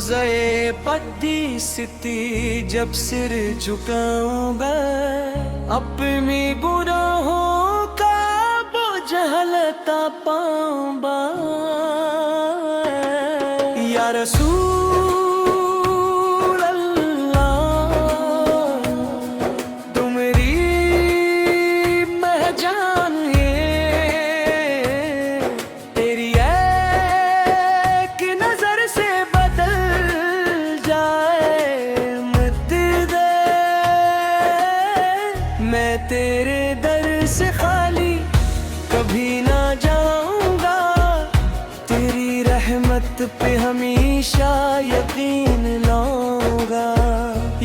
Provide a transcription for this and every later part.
रोज़े पद्दी सिती जब सिर झुकाऊंगा, अपनी गुनाहों का बोझ हल्का पाऊंगा। या रसूल अल्लाह, तुम्हारी पहचान ये, तेरी एक नजर से बदल जाए मुद्दे। मैं तेरे दर से खाली कभी ना जाऊंगा, तेरी रहमत पे हमेशा यकीन लाऊंगा।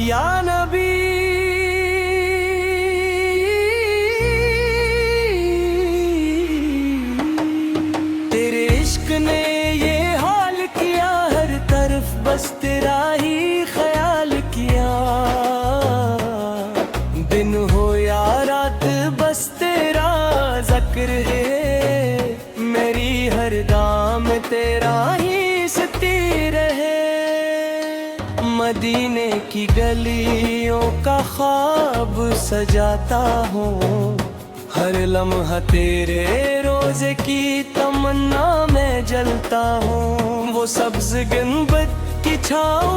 या नबी तेरे इश्क ने ये हाल किया, हर तरफ बस तेरा ही ख्याल किया। दिन हो या रात बस तेरा जिक्र है, मेरी हर दाम तेरा ही सती रहे। मदीने की गलियों का ख्वाब सजाता हूँ, हर लम्हा तेरे रोज़े की तमन्ना में जलता हूँ। वो सब्ज़ गुंबद की छाँव,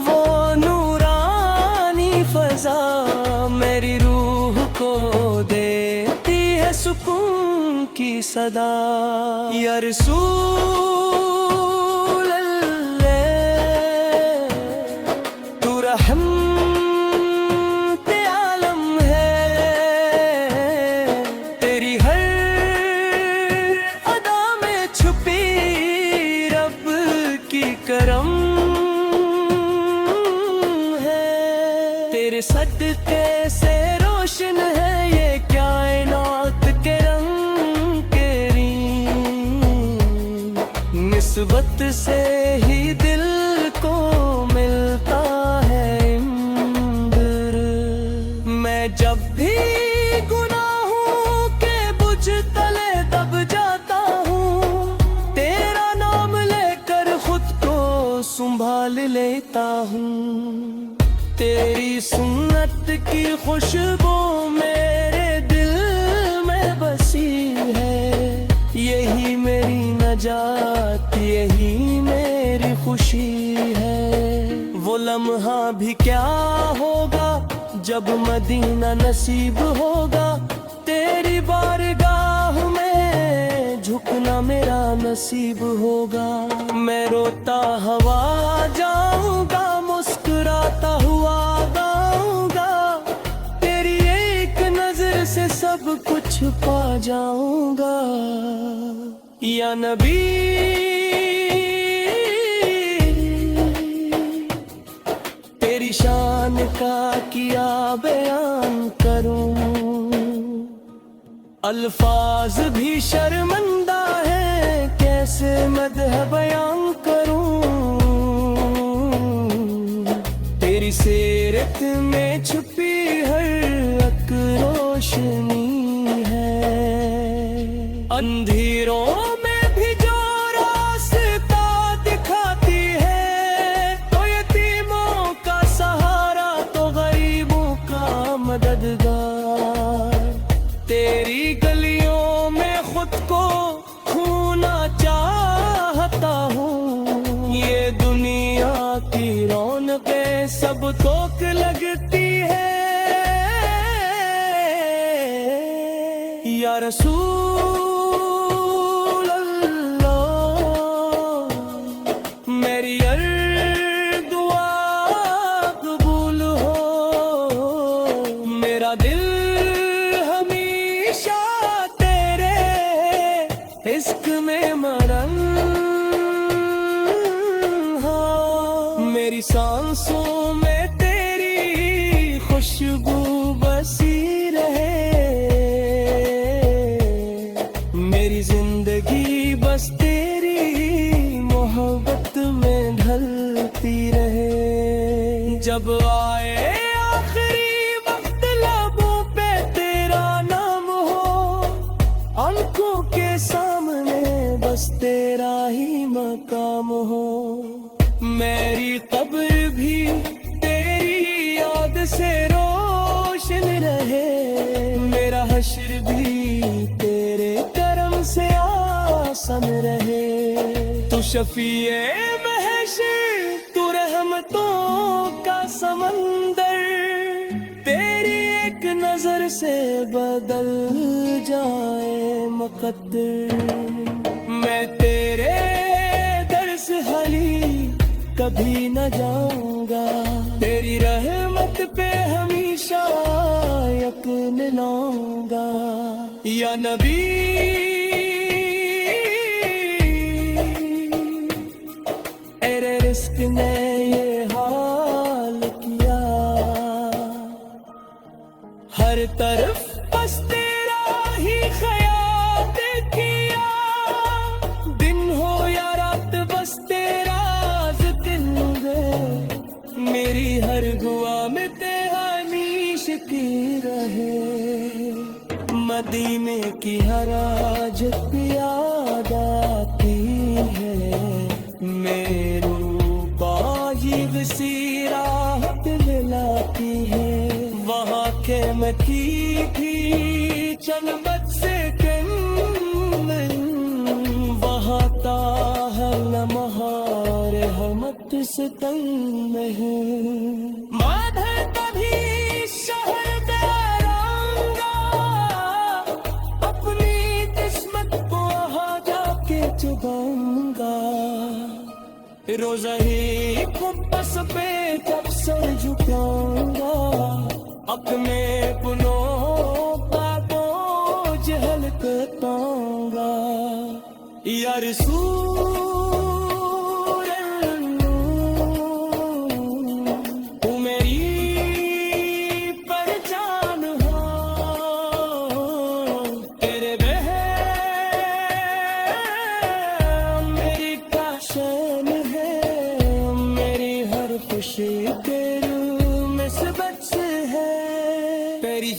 वो नूरानी फ़ज़ा मेरी रूह को देती है सुकून की सदा। या रसूल अल्लाह, तू रहमत आलम है, तेरी हर अदा में छुपी रब की करम है। तेरे सदक़े से रोशन है ये कायनात के रंग केरी, निस्बत से ही दिल को मिलता है इम्बर। मैं जब भी गुनाहों के बुझ तले दब जाता हूँ, तेरा नाम लेकर खुद को संभाल लेता हूँ। तेरी सुन्नत की खुशबू मेरे दिल में बसी है, यही मेरी नजात, यही मेरी खुशी है। वो लम्हा भी क्या होगा जब मदीना नसीब होगा, तेरी बारगाह में झुकना मेरा नसीब होगा। मैं रोता हुआ जाऊंगा, मुस्कुराता हुआ गाऊंगा, तेरी एक नजर से सब कुछ पा जाऊंगा। या नबी तेरी शान का किया बयान करूं, अल्फाज भी शर्मिंदा है, कैसे मदह बयान करूं। तेरी सीरत में छुपी हर एक रोशनी है, अंधेरों में भी जो रास्ता दिखाती है, तो यतीमों का सहारा, तो गरीबों का मददगार। तेरी गलियों में खुद को खोना चाहता हूँ, ये दुनिया की रौनकें सबको लगती है। या रसूल अल्लाह, मेरी हर दुआ कबूल हो, मेरा दिल हमेशा तेरे इश्क में मरन हो, मेरी सांसों में तेरी खुशबू बसी रहे, मेरी जिंदगी बस तेरी मोहब्बत में ढलती रहे। जब आए आखिरी वक्त लबों पे तेरा नाम हो, आंखों के सामने बस तेरा ही मकाम हो। मैं से रोशन रहे, मेरा हश्र भी तेरे करम से आसान रहे। तू शफीए महशर, तू रहमतों का समंदर, तेरी एक नजर से बदल जाए मुकद्दर। मैं तेरे दर से खाली कभी न जाऊंगा, तेरी रहमत पे हमेशा यकीन लाऊंगा। या नबी तेरे रिस्क ने ये हाल किया, हर तरफ बस तेरा ही ख्याल किया। दिन हो या रात बस तेरा जिक्र है, मेरी हर दुआ में तेरा निश्की रहे। मदीने की हर आज याद आती है, मेरू बाजिब सी राहत दिलाती है। वहाँ के मकी थी चलबत से वहाँ ताहल महार हमत से तंग नहीं। माधर तभी शहर में आऊंगा, अपनी किस्मत को वहाँ जाके चुभाऊंगा। रोजा ही बस पे जब सर झुकाऊंगा, अपने पुनों का बोझ हल्का उठाऊंगा। या रसूल तू मेरी पहचान हो, तेरे बहन मेरी काशन है, मेरी हर खुशी तेरे में सबक से है। तेरी